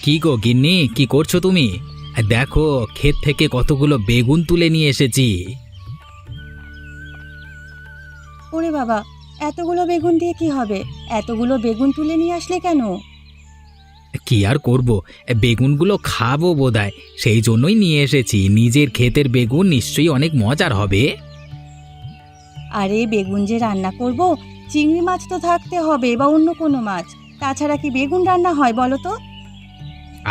কি গো গিন্নি, কি করছো তুমি? দেখো, ক্ষেত থেকে কতগুলো বেগুন তুলে নিয়ে এসেছি। ওরে বাবা, এতগুলো বেগুন দিয়ে কি হবে? এতগুলো বেগুন তুলে নিয়ে আসলে কেন? কি আর করব, বেগুনগুলো খাবো বোধহয়, সেই জন্যই নিয়ে এসেছি। নিজের ক্ষেতের বেগুন নিশ্চয়ই অনেক মজার হবে। আরে বেগুন যে রান্না করব, চিংড়ি মাছ তো থাকতে হবে বা অন্য কোনো মাছ। তাছাড়া কি বেগুন রান্না হয় বলো তো?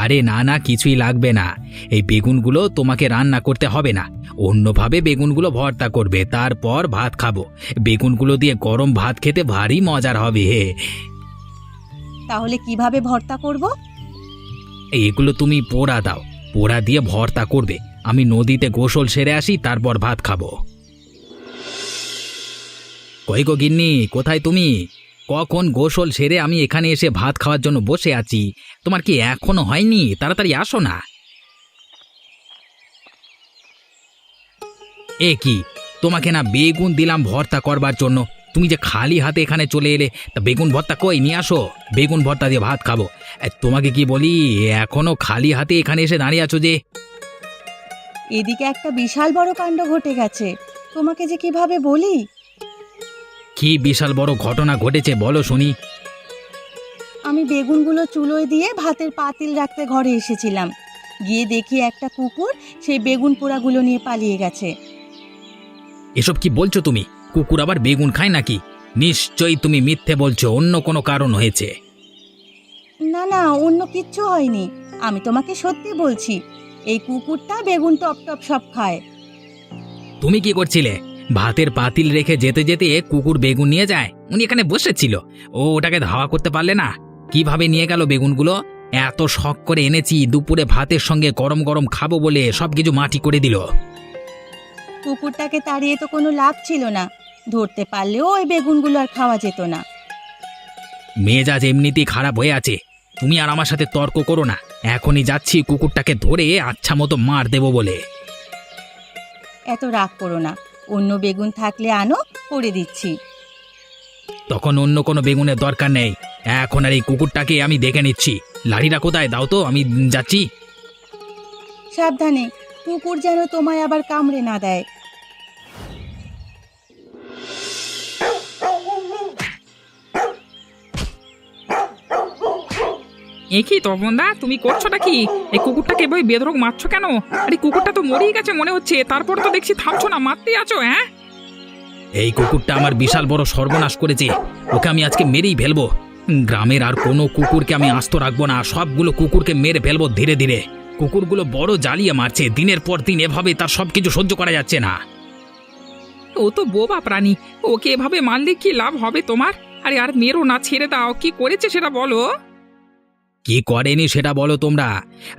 আরে না না, কিছুই লাগবে না। এই বেগুনগুলো তোমাকে রান্না করতে হবে না। অন্যভাবে বেগুনগুলো ভর্তা করবে, তারপর ভাত খাবো। বেগুনগুলো দিয়ে গরম ভাত খেতে ভারী মজার হবে। তাহলে কিভাবে ভর্তা করব? এগুলো তুমি পোড়া দাও, পোড়া দিয়ে ভর্তা করবে। আমি নদীতে গোসল সেরে আসি, তারপর ভাত খাবো। কই গো গিন্নি, কোথায় তুমি? কখন গোসল সেরে আমি এখানে এসে ভাত খাওয়ার জন্য বসে আছি। তোমার কি এখনো হয়নি? তাড়াতাড়ি আসো না। এ কি, তোমাকে না বেগুন দিলাম ভর্তা করবার জন্য, তুমি যে খালি হাতে এখানে চলে এলে। তা বেগুন ভর্তা কই, নিয়ে আসো। বেগুন ভর্তা দিয়ে ভাত খাবো। তোমাকে কি বলি, এখনো খালি হাতে এখানে এসে দাঁড়িয়ে আছো যে? এদিকে একটা বিশাল বড় কাণ্ড ঘটে গেছে। তোমাকে যে কিভাবে বলি। কি বিশাল বড় ঘটনা ঘটেছে, বলো শুনি। আমি বেগুনগুলো চুলোয় দিয়ে ভাতের পাতিল রাখতে ঘরে এসেছিলাম। গিয়ে দেখি একটা কুকুর সেই বেগুন পোড়াগুলো নিয়ে পালিয়ে গেছে। এসব কি বলছো তুমি? কুকুর আবার বেগুন খায় নাকি? নিশ্চয়ই তুমি মিথ্যে বলছো, অন্য কোনো কারণ হয়েছে। না না, অন্য কিচ্ছু হয়নি। আমি তোমাকে সত্যি বলছি, এই কুকুরটা বেগুন টপ টপ সব খায়। তুমি কি করছিলে? ভাতের পাতিল রেখে যেতে যেতে কুকুর বেগুন নিয়ে যায়। উনি এখানে বসেছিল, ও ওটাকে ধাওয়া করতে পারলে না? কিভাবে নিয়ে গেল বেগুনগুলো? এত শখ করে এনেছি, দুপুরে ভাতের সঙ্গে গরম গরম খাবো বলে সবকিছু মাটি করে দিল। কুকুরটাকে তাড়িয়ে তো কোনো লাভ ছিল না। ধরতে পারলেও ওই বেগুনগুলো আর খাওয়া যেত না। মেজাজ এমনিতেই খারাপ হয়ে আছে, তুমি আর আমার সাথে তর্ক করো না। এখনই যাচ্ছি কুকুরটাকে ধরে আচ্ছা মতো মার দেবো বলে। এত রাগ করো না, অন্য বেগুন থাকলে আনো, করে দিচ্ছি। তখন অন্য কোনো বেগুনের দরকার নেই। এখন আর এই কুকুরটাকে আমি দেখে নিচ্ছি। লাঠিটা কোথায়, দাও তো, আমি যাচ্ছি। সাবধানে, কুকুর যেন তোমায় আবার কামড়ে না দেয়। এ কি তপনদা, তুমি করছোটা কি? এই কুকুরটাকে এভাবে বেধড়ক মারছো কেন? আরে কুকুরটা তো মরেই গেছে মনে হচ্ছে, তারপর তো দেখছি থামছো না, মারতেই আছো। হ্যাঁ, এই কুকুরটা আমার বিশাল বড় সর্বনাশ করেছে, ওকে আমি আজকে মেরেই ফেলবো। গ্রামের আর কোনো কুকুরকে আমি আস্ত রাখবো না, সবগুলো কুকুরকে মেরে ফেলবো ধীরে ধীরে। কুকুরগুলো বড় জ্বালিয়ে মারছে, দিনের পর দিন এভাবে তার সবকিছু সহ্য করা যাচ্ছে না। ও তো বোবা প্রাণী, ওকে এভাবে মারলে কি লাভ হবে তোমার? আরে আর মেরো না, ছেড়ে দাও। কি করেছে সেটা বলো। কি করেনি সেটা বলো তোমরা।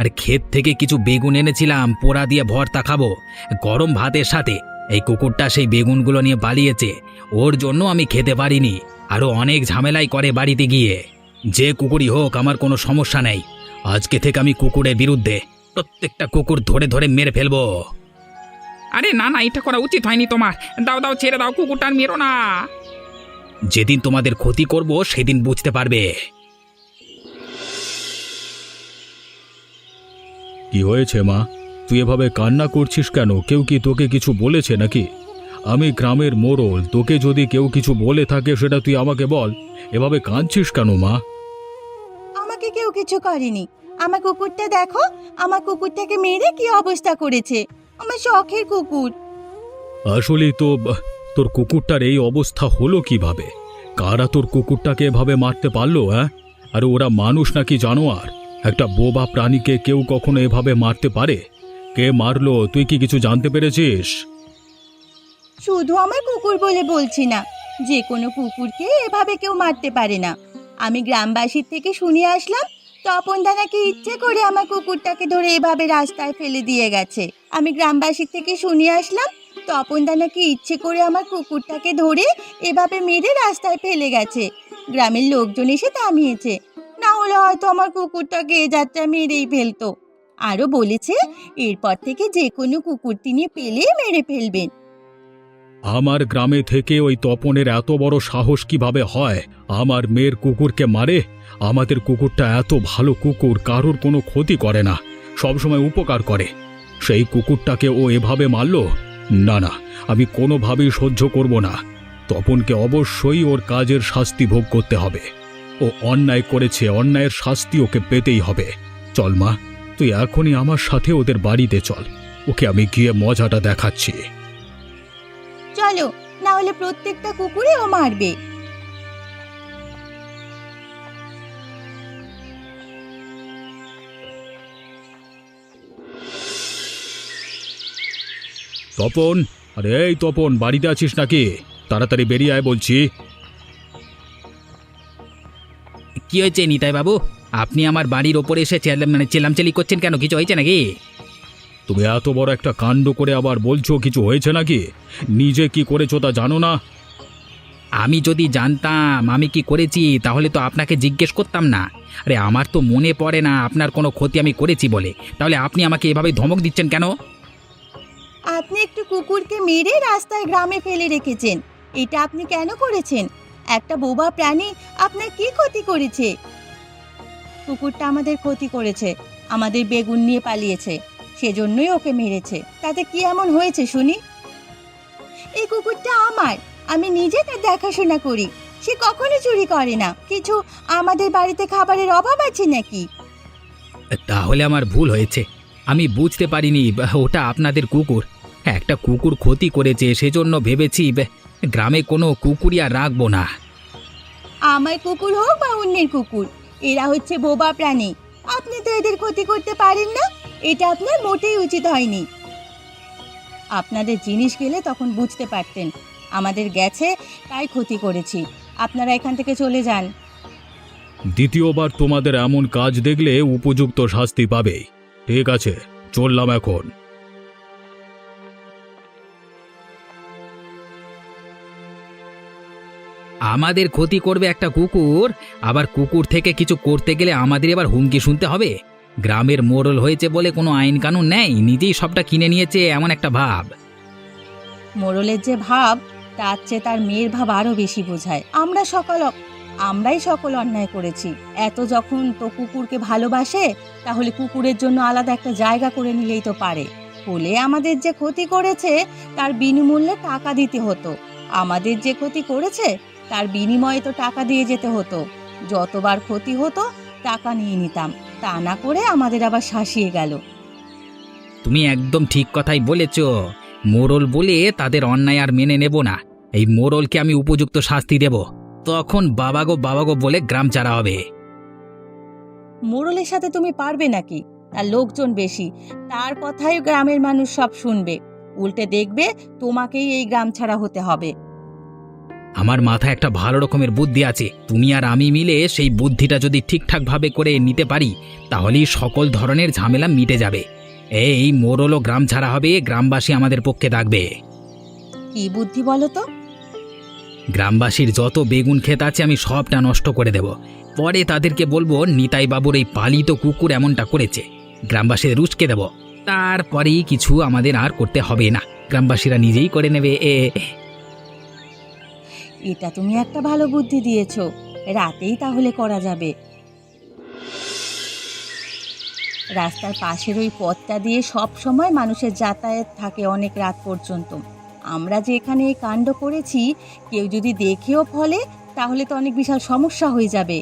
আর ক্ষেত থেকে কিছু বেগুন এনেছিলাম, পোড়া দিয়ে ভর্তা খাবো গরম ভাতের সাথে। এই কুকুরটা সেই বেগুনগুলো নিয়ে পালিয়েছে, ওর জন্য আমি খেতে পারিনি। আরো অনেক ঝামেলাই করে বাড়িতে গিয়ে। যে কুকুরই হোক, আমার কোনো সমস্যা নেই। আজকে থেকে আমি কুকুরের বিরুদ্ধে, প্রত্যেকটা কুকুর ধরে ধরে মেরে ফেলবো। আরে না না, এটা করা উচিত হয়নি তোমার। দাও দাও, ছেড়ে দাও, কুকুরটা আর মেরো না। যেদিন তোমাদের ক্ষতি করব সেদিন বুঝতে পারবে। কি হয়েছে মা? তুই এভাবে কান্না করছিস কেন? কেউ কি তোকে কিছু বলেছে নাকি? আমি গ্রামের মোড়ল, তোকে যদি কেউ কিছু বলে থাকে সেটা তুই আমাকে বল। এভাবে কাঁদছিস কেন মা? আমাকে কেউ কিছু করেনি। আমার কুকুরটা দেখো, আমার কুকুরটাকে মেরে কি অবস্থা করেছে। আমার শখের কুকুর। আসলেই তো তোর কুকুরটার এই অবস্থা হলো কিভাবে? কারা তোর কুকুরটাকে এভাবে মারতে পারলো? হ্যাঁ, আর ওরা মানুষ নাকি জানোয়ার? একটা বোবা প্রাণীকে কেউ কখনো এভাবে মারতে পারে? কে মারলো, তুই কি কিছু জানতে পেরেছিস? শুধু আমার কুকুর বলে বলছি না, যে কোনো কুকুরকে এভাবে কেউ মারতে পারে না। আমি গ্রামবাসীর থেকে শুনে আসলাম, তপনদা নাকি ইচ্ছে করে আমার কুকুরটাকে ধরে এভাবে রাস্তায় ফেলে দিয়ে গেছে। আমি গ্রামবাসীর থেকে শুনে আসলাম, তপনদা নাকি ইচ্ছে করে আমার কুকুরটাকে ধরে এভাবে মেরে রাস্তায় ফেলে গেছে। গ্রামের লোকজন এসে থামিয়েছে, না হলে হয়তো আমার কুকুরটাকে এ যাত্রা মেরেই ফেলতো। আরও বলেছে, এরপর থেকে যে কোনো কুকুর তিনি পেলে মেরে ফেলবেন। আমার গ্রামে থেকে ওই তপনের এত বড় সাহস কিভাবে হয় আমার মেয়ের কুকুরকে মারে? আমাদের কুকুরটা এত ভালো কুকুর, কারোর কোনো ক্ষতি করে না, সবসময় উপকার করে। সেই কুকুরটাকে ও এভাবে মারল? না না, আমি কোনোভাবেই সহ্য করব না। তপনকে অবশ্যই ওর কাজের শাস্তি ভোগ করতে হবে। ও অন্যায় করেছে, অন্যায়ের শাস্তি ওকে পেতেই হবে। চল মা, তুই এখনই আমার সাথে ওদের বাড়িতে চল, ওকে আমি গিয়ে মজাটা দেখাচ্ছি। চলো, না হলে প্রত্যেকটা কুকুরে ও মারবে। তপন, আরে এই তপন, বাড়িতে আছিস নাকি? তাড়াতাড়ি বেরিয়ে আয় বলছি। কি হয়েছে নিতাই বাবু? আপনি আমার বাড়ির ওপরে এসে চেলামচেলি করছেন কেন? কিছু হয়েছে নাকি? তুমি এত বড় একটা কাণ্ড করে আবার বলছো কিছু হয়েছে নাকি? নিজে কি করেছো তা জানো না? আমি যদি জানতাম আমি কি করেছি তাহলে তো আপনাকে জিজ্ঞেস করতাম না। আরে আমার তো মনে পড়ে না আপনার কোনো ক্ষতি আমি করেছি বলে। তাহলে আপনি আমাকে এভাবে ধমক দিচ্ছেন কেন? আপনি একটু কুকুরকে মেরে রাস্তায় গ্রামে ফেলে রেখেছেন, এটা আপনি কেন করেছেন? একটা বোবা প্রাণী আপনার কি ক্ষতি করেছে? কুকুরটা আমাদের ক্ষতি করেছে, আমাদের বেগুন নিয়ে পালিয়েছে, সেজন্যই ওকে মেরেছে। তাতে কি এমন হয়েছে শুনি? এই কুকুরটা আমার, আমি নিজে তার দেখাশোনা করি, সে কখনো চুরি করে না। কিছু আমাদের বাড়িতে খাবারের অভাব আছে নাকি? তাহলে আমার ভুল হয়েছে, আমি বুঝতে পারিনি ওটা আপনাদের কুকুর। একটা কুকুর ক্ষতি করেছে সেজন্য ভেবেছি গ্রামে কোনো কুকুরই আর রাখবো না। আমার কুকুর হোক বা অন্যের কুকুর, এরা হচ্ছে বোবা প্রাণী। আপনি তো এদের ক্ষতি করতে পারেন না, এটা আপনার মোটেই উচিত হয়নি। আপনাদের জিনিস গেলে তখন বুঝতে পারতেন, আমাদের গেছে তাই ক্ষতি করেছি। আপনারা এখান থেকে চলে যান। দ্বিতীয়বার তোমাদের এমন কাজ দেখলে উপযুক্ত শাস্তি পাবেই। ঠিক আছে, চললাম এখন। আমাদের ক্ষতি করবে একটা কুকুর, আবার কুকুর থেকে কিছু করতে গেলে আমাদের এবার হুমকি শুনতে হবে। গ্রামের মোড়ল হয়েছে বলে কোনো আইন কানুন নেই, নিজেই সবটা কিনে নিয়েছে এমন একটা ভাব। মোড়লের যে ভাব, তার চেয়ে তার মেয়ের ভাব আরো বেশি বোঝায়। আমরাই সকল অন্যায় করেছি। এত যখন তো কুকুরকে ভালোবাসে, তাহলে কুকুরের জন্য আলাদা একটা জায়গা করে নিলেই তো পারে। বলে আমাদের যে ক্ষতি করেছে তার বিনিমূল্যে টাকা দিতে হতো। আমাদের যে ক্ষতি করেছে তার বিনিময়ে তো টাকা দিয়ে যেতে হতো। যতবার ক্ষতি হতো টাকা নিয়ে নিতাম, তা না করে আমাদের আবার শাসিয়ে গেল। তুমি একদম ঠিক কথাই বলেছ। মোড়ল বলে তাদের অন্যায় আর মেনে নেব না। এই মোড়লকে আমি উপযুক্ত শাস্তি দেব, তখন বাবাগো বাবাগো বলে গ্রাম ছাড়া হবে। মোড়লের সাথে তুমি পারবে নাকি? তার লোকজন বেশি, তার কথাই গ্রামের মানুষ সব শুনবে। উল্টে দেখবে তোমাকেই এই গ্রাম ছাড়া হতে হবে। আমার মাথায় একটা ভালো রকমের বুদ্ধি আছে, তুমি আর আমি মিলে সেই বুদ্ধিটা যদি ঠিকঠাকভাবে করে নিতে পারি তাহলেই সকল ধরনের ঝামেলা মিটে যাবে। এই মোড়লও গ্রাম ছাড়া হবে, গ্রামবাসী আমাদের পক্ষে থাকবে। কি বুদ্ধি বলো তো? গ্রামবাসীর যত বেগুন ক্ষেত আছে আমি সবটা নষ্ট করে দেব। পরে তাদেরকে বলবো নিতাই বাবুর এই পালিত কুকুর এমনটা করেছে, গ্রামবাসীদের উস্কে দেব। তারপরেই কিছু আমাদের আর করতে হবে না, গ্রামবাসীরা নিজেই করে নেবে। এটা তুমি একটা ভালো বুদ্ধি দিয়েছো, রাতেই তাহলে করা যাবে। রাস্তার পাশের ওই পথটা দিয়ে সব সময় মানুষের যাতায়াত থাকে অনেক রাত পর্যন্ত। আমরা যে এখানে এই কাণ্ড করেছি, কেউ যদি দেখেও ফলে তাহলে তো অনেক বিশাল সমস্যা হয়ে যাবে।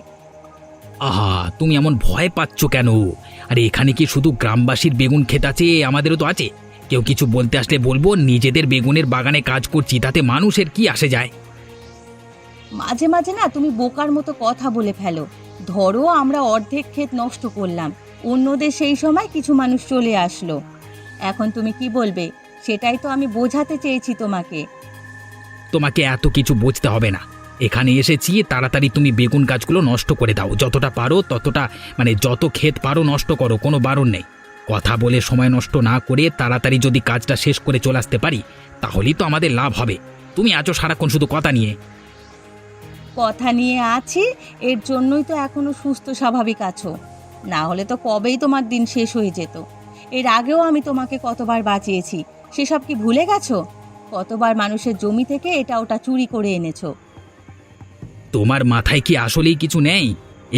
আহা, তুমি এমন ভয় পাচ্ছ কেন? আরে এখানে কি শুধু গ্রামবাসীর বেগুন ক্ষেত আছে? আমাদেরও তো আছে। কেউ কিছু বলতে আসলে বলবো নিজেদের বেগুনের বাগানে কাজ করছি, তাতে মানুষের কি আসে যায়? মাঝে মাঝে না তুমি বোকার মতো কথা বলে ফেলো। ধরো আমরা অর্ধেক ক্ষেত নষ্ট করলাম, অন্যদের সেই সময় কিছু মানুষ চলে আসলো, এখন তুমি কি বলবে? সেটাই তো আমি বোঝাতে চেয়েছি তোমাকে। তোমাকে এত কিছু বুঝতে হবে না, এখানে এসেছি তাড়াতাড়ি তুমি বেগুন গাছগুলো নষ্ট করে দাও। যতটা পারো ততটা, যত ক্ষেত পারো নষ্ট করো, কোনো বারণ নেই। কথা বলে সময় নষ্ট না করে তাড়াতাড়ি যদি কাজটা শেষ করে চলে আসতে পারি তাহলেই তো আমাদের লাভ হবে। তুমি আছো সারাক্ষণ শুধু কথা নিয়ে। কথা নিয়ে আছি, এর জন্যই তো এখনো সুস্থ স্বাভাবিক আছো, না হলে তো কবেই তোমার দিন শেষ হয়ে যেত। এর আগেও আমি তোমাকে কতবার বাঁচিয়েছি, সেসব কি ভুলে গেছো? কতবার মানুষের জমি থেকে এটা ওটা চুরি করে এনেছো। তোমার মাথায় কি আসলেই কিছু নেই?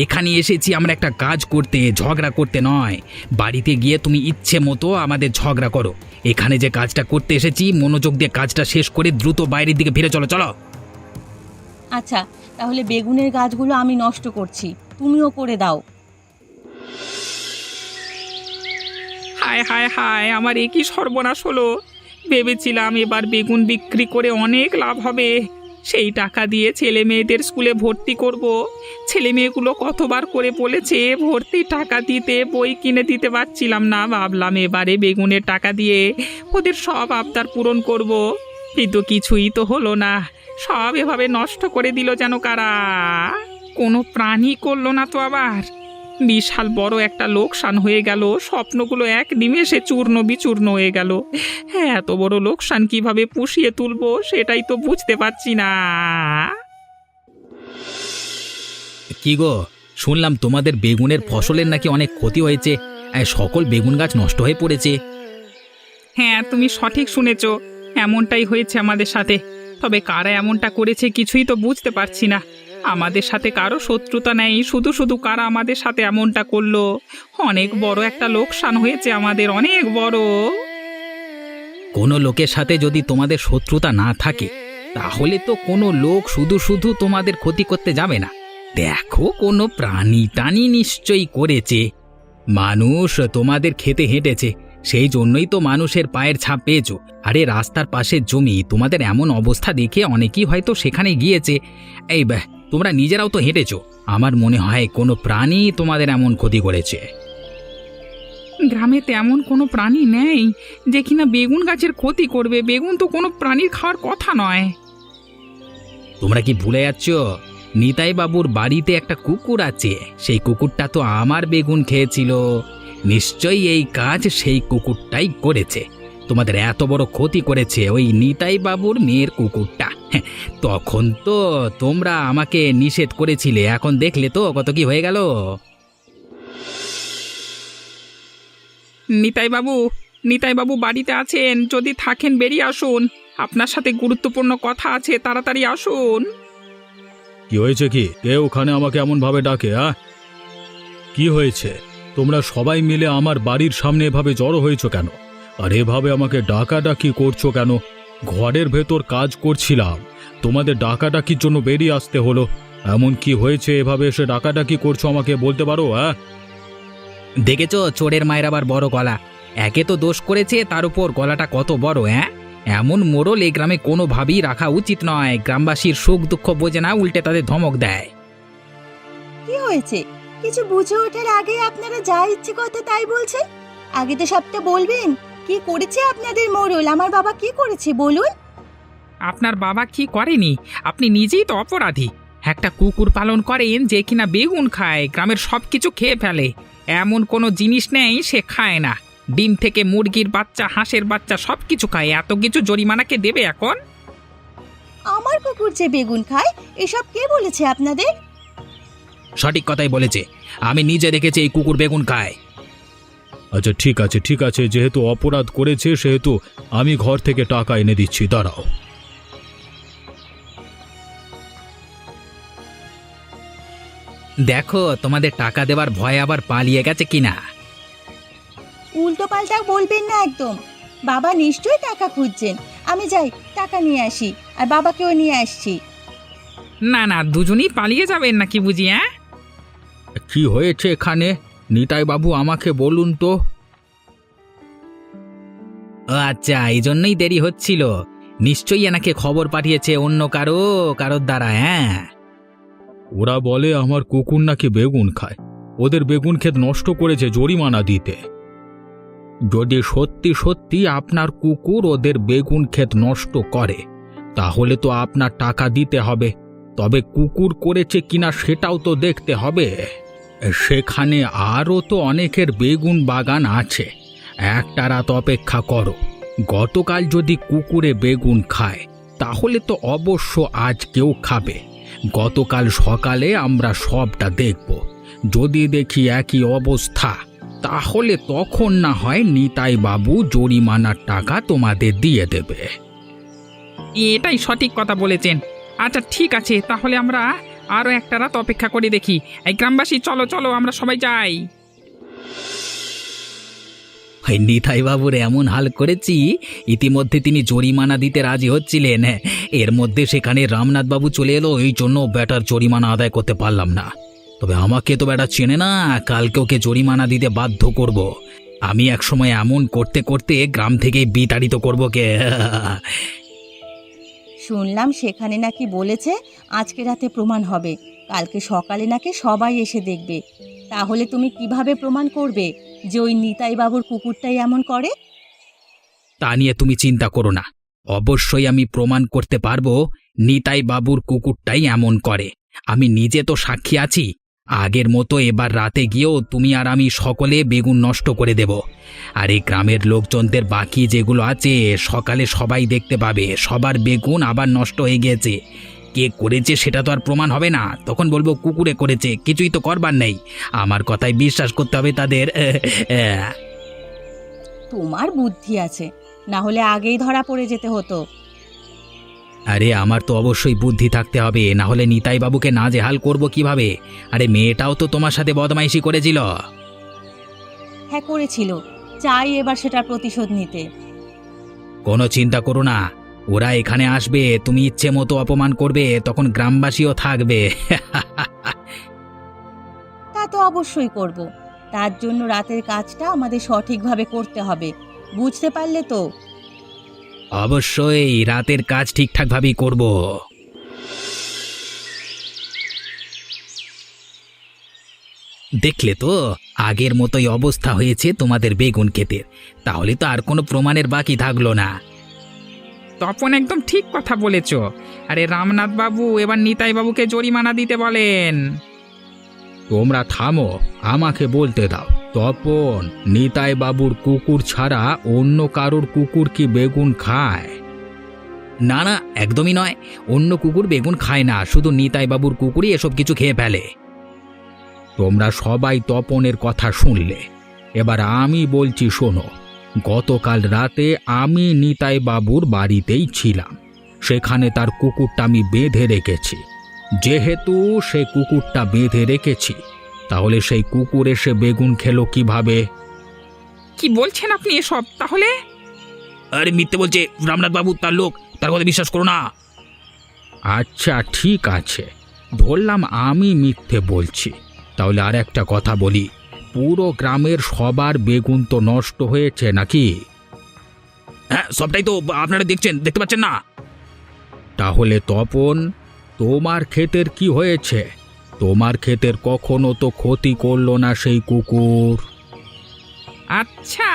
এখানে এসেছি আমরা একটা কাজ করতে, ঝগড়া করতে নয়। বাড়িতে গিয়ে তুমি ইচ্ছে মতো আমাদের ঝগড়া করো। এখানে যে কাজটা করতে এসেছি মনোযোগ দিয়ে কাজটা শেষ করে দ্রুত বাইরের দিকে ফিরে চলো চলো। আচ্ছা, তাহলে বেগুনের গাছগুলো আমি নষ্ট করছি, তুমিও করে দাও। হায় হায় হায়, আমার একই সর্বনাশ হলো। ভেবেছিলাম এবার বেগুন বিক্রি করে অনেক লাভ হবে, সেই টাকা দিয়ে ছেলে মেয়েদের স্কুলে ভর্তি করব। ছেলে মেয়েগুলো কতবার করে বলেছে ভর্তি টাকা দিতে, বই কিনে দিতে পারছিলাম না। ভাবলাম এবারে বেগুনের টাকা দিয়ে ওদের সব আবদার পূরণ করব, কিন্তু কিছুই তো হলো না। সব এভাবে নষ্ট করে দিল যেন কারা। কোনো প্রাণী করলো না তো আবার। বিশাল বড় একটা লোকসান হয়ে গেল, স্বপ্নগুলো এক নিমেষে চূর্ণ বিচূর্ণ হয়ে গেল। হ্যাঁ, এত বড় লোকসান কিভাবে পুষিয়ে তুলবো সেটাই তো বুঝতে পারছি না। কি গো, শুনলাম তোমাদের বেগুনের ফসলের নাকি অনেক ক্ষতি হয়েছে, সকল বেগুন গাছ নষ্ট হয়ে পড়েছে। হ্যাঁ, তুমি সঠিক শুনেছ, এমনটাই হয়েছে আমাদের সাথে। তবে কারা এমনটা করেছে কিছুই তো বুঝতে পারছি না। আমাদের সাথে কারো শত্রুতা নেই, শুধু শুধু কারা আমাদের সাথে এমনটা করলো। অনেক বড় একটা লোকসান হয়েছে আমাদের, অনেক বড়। কোনো লোকের সাথে যদি তোমাদের শত্রুতা না থাকে তাহলে তো কোনো লোক শুধু শুধু তোমাদের ক্ষতি করতে যাবে না। দেখো, কোনো প্রাণী টানি নিশ্চয়ই করেছে। মানুষ তোমাদের খেতে হেঁটেছে, সেই জন্যই তো মানুষের পায়ের ছাপ পেয়েছো। আরে রাস্তার পাশের জমি, তোমাদের এমন অবস্থা দেখে অনেকেই হয়তো সেখানে গিয়েছে। এই তোমরা নিজেরাও তো হেঁটেছো। আমার মনে হয় কোনো প্রাণী তোমাদের এমন ক্ষতি করেছে। গ্রামে তেমন কোনো প্রাণী নেই যে কিনা বেগুন গাছের ক্ষতি করবে। বেগুন তো কোনো প্রাণীর খাওয়ার কথা নয়। তোমরা কি ভুলে যাচ্ছ? নিতাই বাবুর বাড়িতে একটা কুকুর আছে, সেই কুকুরটা তো আমার বেগুন খেয়েছিল। নিশ্চয়ই এই কাজ সেই কুকুরটাই করেছে। তোমাদের এত বড় ক্ষতি করেছে ওই নিতাই বাবুর মেয়ের কুকুরটা। তখন তো তোমরা আমাকে নিষেধ করেছিলে, এখন দেখলে তো কত কি হয়ে গেল। নিতাই বাবু বাড়িতে আছেন? যদি থাকেন বেরিয়ে আসুন, আপনার সাথে গুরুত্বপূর্ণ কথা আছে, তাড়াতাড়ি আসুন। কি হয়েছে? কি কে ওখানে আমাকে এমন ভাবে ডাকে? কি হয়েছে? তোমরা সবাই মিলে আমার বাড়ির সামনে এভাবে জড়ো হয়েছো কেন? আর এভাবে আমাকে ডাকাডাকি করছো কেন? ঘরের ভেতর কাজ করছিলাম, তোমাদের ডাকাডাকির জন্য বেরিয়ে আসতে হলো। এমন কি হয়েছে এভাবে এসে ডাকাডাকি করছো, আমাকে বলতে পারো? দেখেছো চোরের মায়ের আবার বড় গলা। একে তো দোষ করেছে, তার উপর গলাটা কত বড়। এমন মোড়ল এই গ্রামে কোনোভাবেই রাখা উচিত নয়। গ্রামবাসীর সুখ দুঃখ বোঝে না, উল্টে তাদের ধমক দেয়। কি হয়েছে? কিছু বুঝে ওঠার আগে আপনারা যা ইচ্ছে কথা তাই বলছেন। আগে তো সবটা বলবেন। কি করেছে আপনাদের মোড়ল? আমার বাবা কি করেছে বলুন। আপনার বাবা কি করেনি? আপনি নিজেই তো অপরাধী। একটা কুকুর পালন করেন যে কিনা বেগুন খায়, গ্রামের সব কিছু খেয়ে ফেলে। এমন কোনো জিনিস নেই সে খায় না। ডিম থেকে মুরগির বাচ্চা, হাঁসের বাচ্চা সব কিছু খায়। এত কিছু জরিমানাকে দেবে এখন? আমার কুকুর যে বেগুন খায়, এসব কে বলেছে আপনাদের? সঠিক কথাই বলেছে, আমি নিজে দেখেছি এই কুকুর বেগুন খায়। আচ্ছা ঠিক আছে ঠিক আছে, যেহেতু অপরাধ করেছে সেহেতু আমি ঘর থেকে টাকা এনে দিচ্ছি, দাঁড়াও। দেখো তোমাদের টাকা দেওয়ার ভয়ে আবার পালিয়ে গেছে কিনা। উল্টো পাল্টা বলবেন না একদম। বাবা নিশ্চয়ই টাকা খুঁজছেন। আমি যাই, টাকা নিয়ে আসি, আর বাবাকেও নিয়ে আসছি। না না, দুজনেই পালিয়ে যাবেন নাকি বুঝি? কি হয়েছে এখানে? নিতাই বাবু আমাকে বলুন তো। আচ্ছা, এই জন্যই দেরি হচ্ছিল। নিশ্চয়ই এনাকে খবর পাঠিয়েছে অন্য কারোর দ্বারা। ওরা বলে আমার কুকুর নাকি বেগুন খায়, ওদের বেগুন ক্ষেত নষ্ট করেছে জরিমানা দিতে। যদি সত্যি সত্যি আপনার কুকুর ওদের বেগুন ক্ষেত নষ্ট করে তাহলে তো আপনার টাকা দিতে হবে। তবে কুকুর করেছে কিনা সেটাও তো দেখতে হবে। সেখানে আরও তো অনেকের বেগুন বাগান আছে। একটা রাত অপেক্ষা করো। গতকাল যদি কুকুরে বেগুন খায় তাহলে তো অবশ্য আজ কেউ খাবে। গতকাল সকালে আমরা সবটা দেখব। যদি দেখি একই অবস্থা তাহলে তখন না হয় নিতাই বাবু জরিমানার টাকা তোমাদের দিয়ে দেবে। এটাই সঠিক কথা বলেছেন। আচ্ছা ঠিক আছে, তাহলে আমরা আরও একটা রাত অপেক্ষা করে দেখি। এই গ্রামবাসী, চলো চলো, আমরা সবাই যাই। ওই নিতাই বাবুর এমন হাল করেছি, ইতিমধ্যে তিনি জরিমানা দিতে রাজি হচ্ছিলেন। এর মধ্যে সেখানে রামনাথ বাবু চলে এলো, এই জন্য ব্যাটার জরিমানা আদায় করতে পারলাম না। তবে আমাকে তো ব্যাটা চেনে না, কালকে ওকে জরিমানা দিতে বাধ্য করব। আমি একসময় এমন করতে করতে গ্রাম থেকে বিতাড়িত করব কে। শুনলাম সেখানে নাকি বলেছে আজকে রাতে প্রমাণ হবে, কালকে সকালে নাকি সবাই এসে দেখবে। তাহলে তুমি কিভাবে প্রমাণ করবে যে ওই নিতাই বাবুর কুকুরটাই এমন করে? তা নিয়ে তুমি চিন্তা করো না, অবশ্যই আমি প্রমাণ করতে পারবো নিতাই বাবুর কুকুরটাই এমন করে। আমি নিজে তো সাক্ষী আছি। আগের মতো এবার রাতে গিয়েও তুমি আর আমি সকলে বেগুন নষ্ট করে দেব। আর এই গ্রামের লোকজনদের বাকি যেগুলো আছে সকালে সবাই দেখতে পাবে সবার বেগুন আবার নষ্ট হয়ে গিয়েছে। কে করেছে সেটা তো আর প্রমাণ হবে না, তখন বলবো কুকুরে করেছে, কিছুই তো করবার নেই। আমার কথায় বিশ্বাস করতে হবে তাদের। তোমার বুদ্ধি আছে, না হলে আগেই ধরা পড়ে যেতে হতো। আরে আমার তো অবশ্যই বুদ্ধি থাকতে হবে, না হলে নিতাই বাবুকে নাজেহাল করব কিভাবে? আরে মেয়েটাও তো তোমার সাথে বদমাইশি করেছিল। হ্যাঁ করেছিল, চাই এবার সেটার প্রতিশোধ নিতে। কোনো চিন্তা করো না, ওরা এখানে আসবে, তুমি ইচ্ছে মতো অপমান করবে, তখন গ্রামবাসীও থাকবে। তা তো অবশ্যই করব। তার জন্য রাতের কাজটা আমাদের সঠিকভাবে করতে হবে, বুঝতে পারলে তো? অবশ্যই রাতের কাজ ঠিকঠাকভাবেই করব। দেখলে তো, আগের মতোই অবস্থা হয়েছে তোমাদের বেগুন ক্ষেতের। তাহলে তো আর কোনো প্রমাণের বাকি থাকলো না। তপন একদম ঠিক কথা বলেছ। আরে রামনাথ বাবু এবার নিতাই বাবুকে জরিমানা দিতে বলেন। তোমরা থামো, আমাকে বলতে দাও। তপন, নিতাই বাবুর কুকুর ছাড়া অন্য কারোর কুকুর কি বেগুন খায়? না না, একদমই নয়। অন্য কুকুর বেগুন খায় না, শুধু নিতাই বাবুর কুকুরই এসব কিছু খেয়ে ফেলে। তোমরা সবাই তপনের কথা শুনলে, এবার আমি বলছি শোনো। গতকাল রাতে আমি নিতাই বাবুর বাড়িতেই ছিলাম, সেখানে তার কুকুরটা আমি বেঁধে রেখেছি। যেহেতু সে কুকুরটা বেঁধে রেখেছি, তাহলে সেই কুকুর এসে বেগুন খেলো কিভাবে? কি বলছেন আপনি এসব? তাহলে আরে মিথ্যে বলছে রামনাথ বাবু, তার লোক, তার কথা বিশ্বাস করো না। আচ্ছা ঠিক আছে, ধরলাম আমি মিথ্যে বলছি। তাহলে আর একটা কথা বলি, পুরো গ্রামের সবার বেগুন তো নষ্ট হয়েছে নাকি? হ্যাঁ, সবটাই তো আপনারা দেখছেন, দেখতে পাচ্ছেন না? তাহলে তপন, তোমার ক্ষেতের কি হয়েছে? তোমার ক্ষেতের কখনো তো ক্ষতি করলো না সেই কুকুর। আচ্ছা,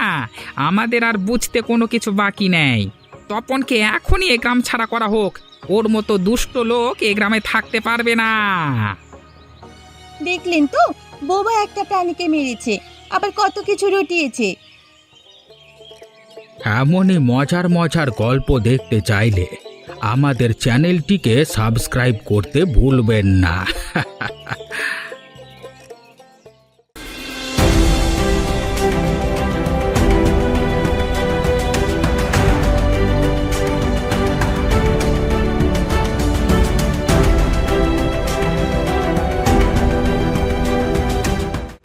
আমাদের আর বুঝতে কোনো কিছু বাকি নেই। তপনকে এখনই এ গ্রাম ছাড়া করা হোক। ওর মতো দুষ্ট লোক এ গ্রামে থাকতে পারবে না। দেখলেন তো, বোবা একটা প্রাণীকে মেরেছে, আবার কত কিছু রটিয়েছে। এমনই মজার মজার গল্প দেখতে চাইলে আমাদের চ্যানেলটিকে সাবস্ক্রাইব করতে ভুলবেন না।